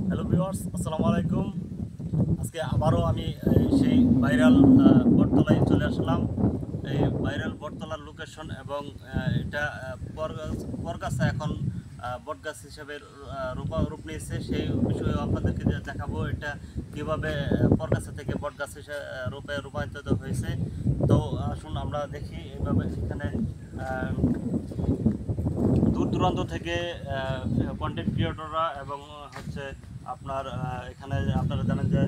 Hello viewers, আসসালামু আলাইকুম। আজকে আবারও আমি সেই ভাইরাল বটতলায় চলে আসলাম। এই ভাইরাল বটতলার লোকেশন এবং এটা পরগাছা এখন বটগাছ হিসেবে রূপ নিয়েছে, সেই বিষয়ে আপনাদেরকে দেখাবো এটা কীভাবে পরগাছা থেকে বটগাছ হিসেবে রূপে রূপান্তরিত হয়েছে। তো আসুন আমরা দেখি এইভাবে এখানে দূর দূরান্ত থেকে কন্টেন্ট ক্রিয়েটররা এবং হচ্ছে আপনার এখানে আপনারা জানেন যে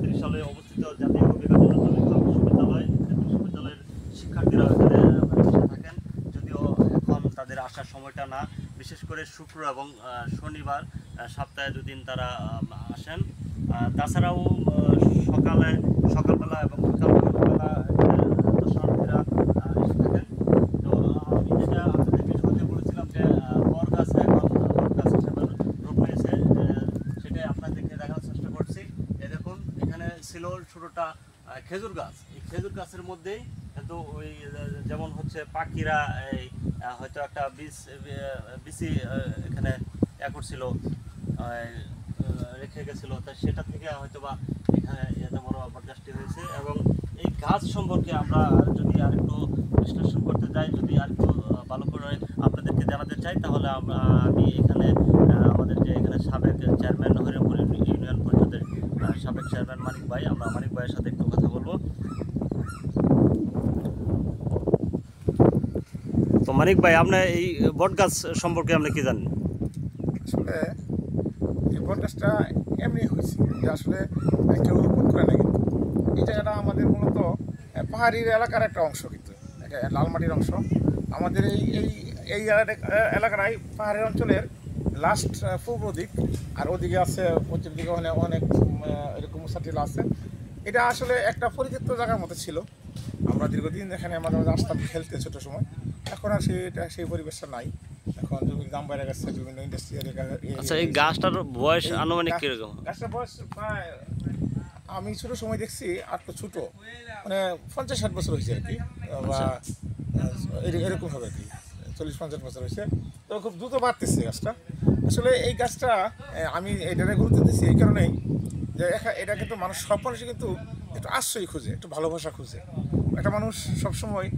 ত্রিশালে অবস্থিত জাতীয় কবি কাজী নজরুল ইসলাম বিশ্ববিদ্যালয়ের শিক্ষার্থীরা এখানে এসে থাকেন, যদিও এখন তাদের আসার সময়টা না। বিশেষ করে শুক্র এবং শনিবার সপ্তাহে দুদিন তারা আসেন। তাছাড়াও সকালবেলা এবং বিকালবেলা দর্শনার্থীরা এসে থাকেন। তো আমি যেটা আপনাদেরকে শুরুতে বলেছিলাম যে বটগাছ এখন বটগাছ হিসেবে রূপ নিয়েছে, সেটাই আপনাদেরকে দেখানোর চেষ্টা করছি। দেখুন, এখানে ছিল ছোটোটা খেজুর গাছ। এই খেজুর গাছের মধ্যেই কিন্তু ওই যেমন হচ্ছে পাখিরা এই হয়তো একটা বিচি এখানে করছিল, রেখে গেছিলো, তা সেটা থেকে হয়তো বা এখানে এত বড় বটগাছটি হয়েছে। এবং এই গাছ সম্পর্কে আমরা যদি আরেকটু বিশ্লেষণ করতে যাই, যদি আরেকটু ভালো করে আপনাদেরকে জানাতে চাই, তাহলে আমি এখানে আমাদের যে এখানে সাবেক চেয়ারম্যান হরিরামপুর ইউনিয়ন পরিষদের সাবেক চেয়ারম্যান মানিক ভাই, আমরা মানিক ভাইয়ের সাথে একটু কথা বলবো। তো মানিক ভাই, আপনার এই বটগাছ সম্পর্কে আপনি কি জানেন? আসলে এই বটগাছটা এমনি হয়েছে যে আসলে কেউ রোপণ করে না, কিন্তু এই জায়গাটা আমাদের মূলত পাহাড়ি এলাকার একটা অংশ, কিন্তু লালমাটির অংশ। আমাদের এই এলাকাটাই পাহাড়ি অঞ্চলের লাস্ট পূর্ব দিক, আর ওদিকে আছে পশ্চিম দিকে অনেক এরকম সাটিল আছে। এটা আসলে একটা পরিচিত জায়গার মতো ছিল। আমরা দীর্ঘদিন এখানে মাঝে মাঝে আসতাম খেলতে ছোটো সময়। এখন আর সেই পরিবেশটা নাই। এখন জমির দাম বেড়ে গেছে, বিভিন্ন ইন্ডাস্ট্রি। আচ্ছা, এই গাছটার বয়স আনুমানিক কিরকম? গাছটার বয়স প্রায় আমি ছোটো সময় দেখছি আর তো ছোটো, মানে 50-60 বছর হয়েছে আর কি, বা এরকম হবে আর কি, 40-50 বছর হয়েছে। তো খুব দ্রুত বাড়তেছে গাছটা। আসলে এই গাছটা আমি এটারে গুরুত্ব দিচ্ছি এই কারণেই যে এটা কিন্তু সব মানুষই কিন্তু একটু আশ্রয় খুঁজে, একটু ভালোবাসা খুঁজে। একটা মানুষ সবসময়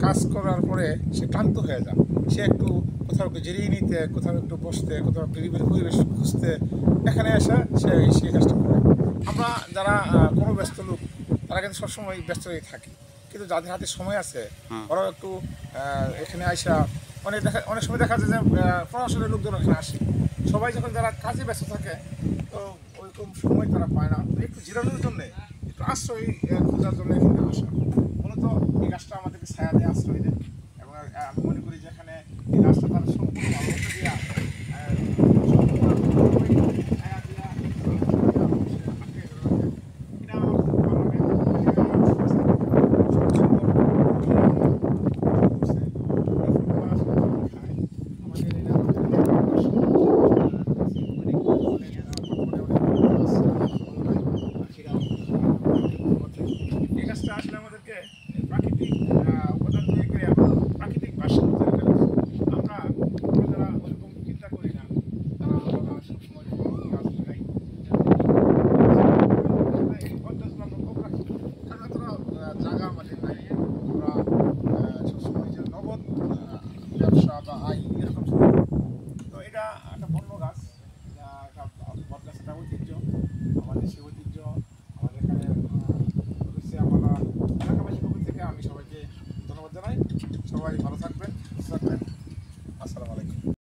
কাজ করার পরে সে ক্লান্ত হয়ে যায়, সে একটু কোথাও একটু জিরিয়ে নিতে, কোথাও একটু বসতে, কোথাও পরিবেশ খুঁজতে এখানে এসে সেই কাজটা করে। আমরা যারা কোনো ব্যস্ত লোক, তারা কিন্তু সবসময় ব্যস্তই থাকি, কিন্তু যাদের হাতে সময় আছে ওরাও একটু এখানে আসা, অনেক সময় দেখা যায় যে প্রশাসনের লোকজন এখানে আসে। সবাই যখন যারা কাজে ব্যস্ত থাকে, তো ওইরকম সময় তারা পায় না, তো একটু জিরানোর জন্যে, একটু আশ্রয় খোঁজার জন্য এখানে আসা। মূলত এই গাছটা আমাদেরকে ছায়া দেয়, আশ্রয় দেয়। এবং আমি মনে করি যে এখানে এই গাছটা তার সম্পূর্ণ ভালোবাসা দেওয়া, ছায়া দেওয়া, এটা আমার খুব ভালো লাগে। এই গাছটা আসলে আমাদেরকে প্রাকৃতিক উপাদান তৈরি করে প্রাকৃতিক ভারসাম্য তৈরি করে। আমরা যারা ওইরকম চিন্তা করি না, তারা আমরা সবসময় গাছ লাগাই। এই পদ্ধতিগুলো আমরা খুব রাখি, কারণ এতটা জায়গা আমাদের নাই। আমরা সবসময় যে নগদ ব্যবসা বা আয় এরকম শুরু করি। তো এটা একটা বন্য গাছ, একটা বটগাছ, একটা ঐতিহ্য, আমাদের সেই ঐতিহ্য আমাদের এখানে রয়েছে। আমরা এলাকাবাসীর পক্ষ থেকে আমি সবাইকে ধন্যবাদ জানাই। সবাই ভালো থাকবেন, সুস্থ থাকবেন। আসসালামু আলাইকুম।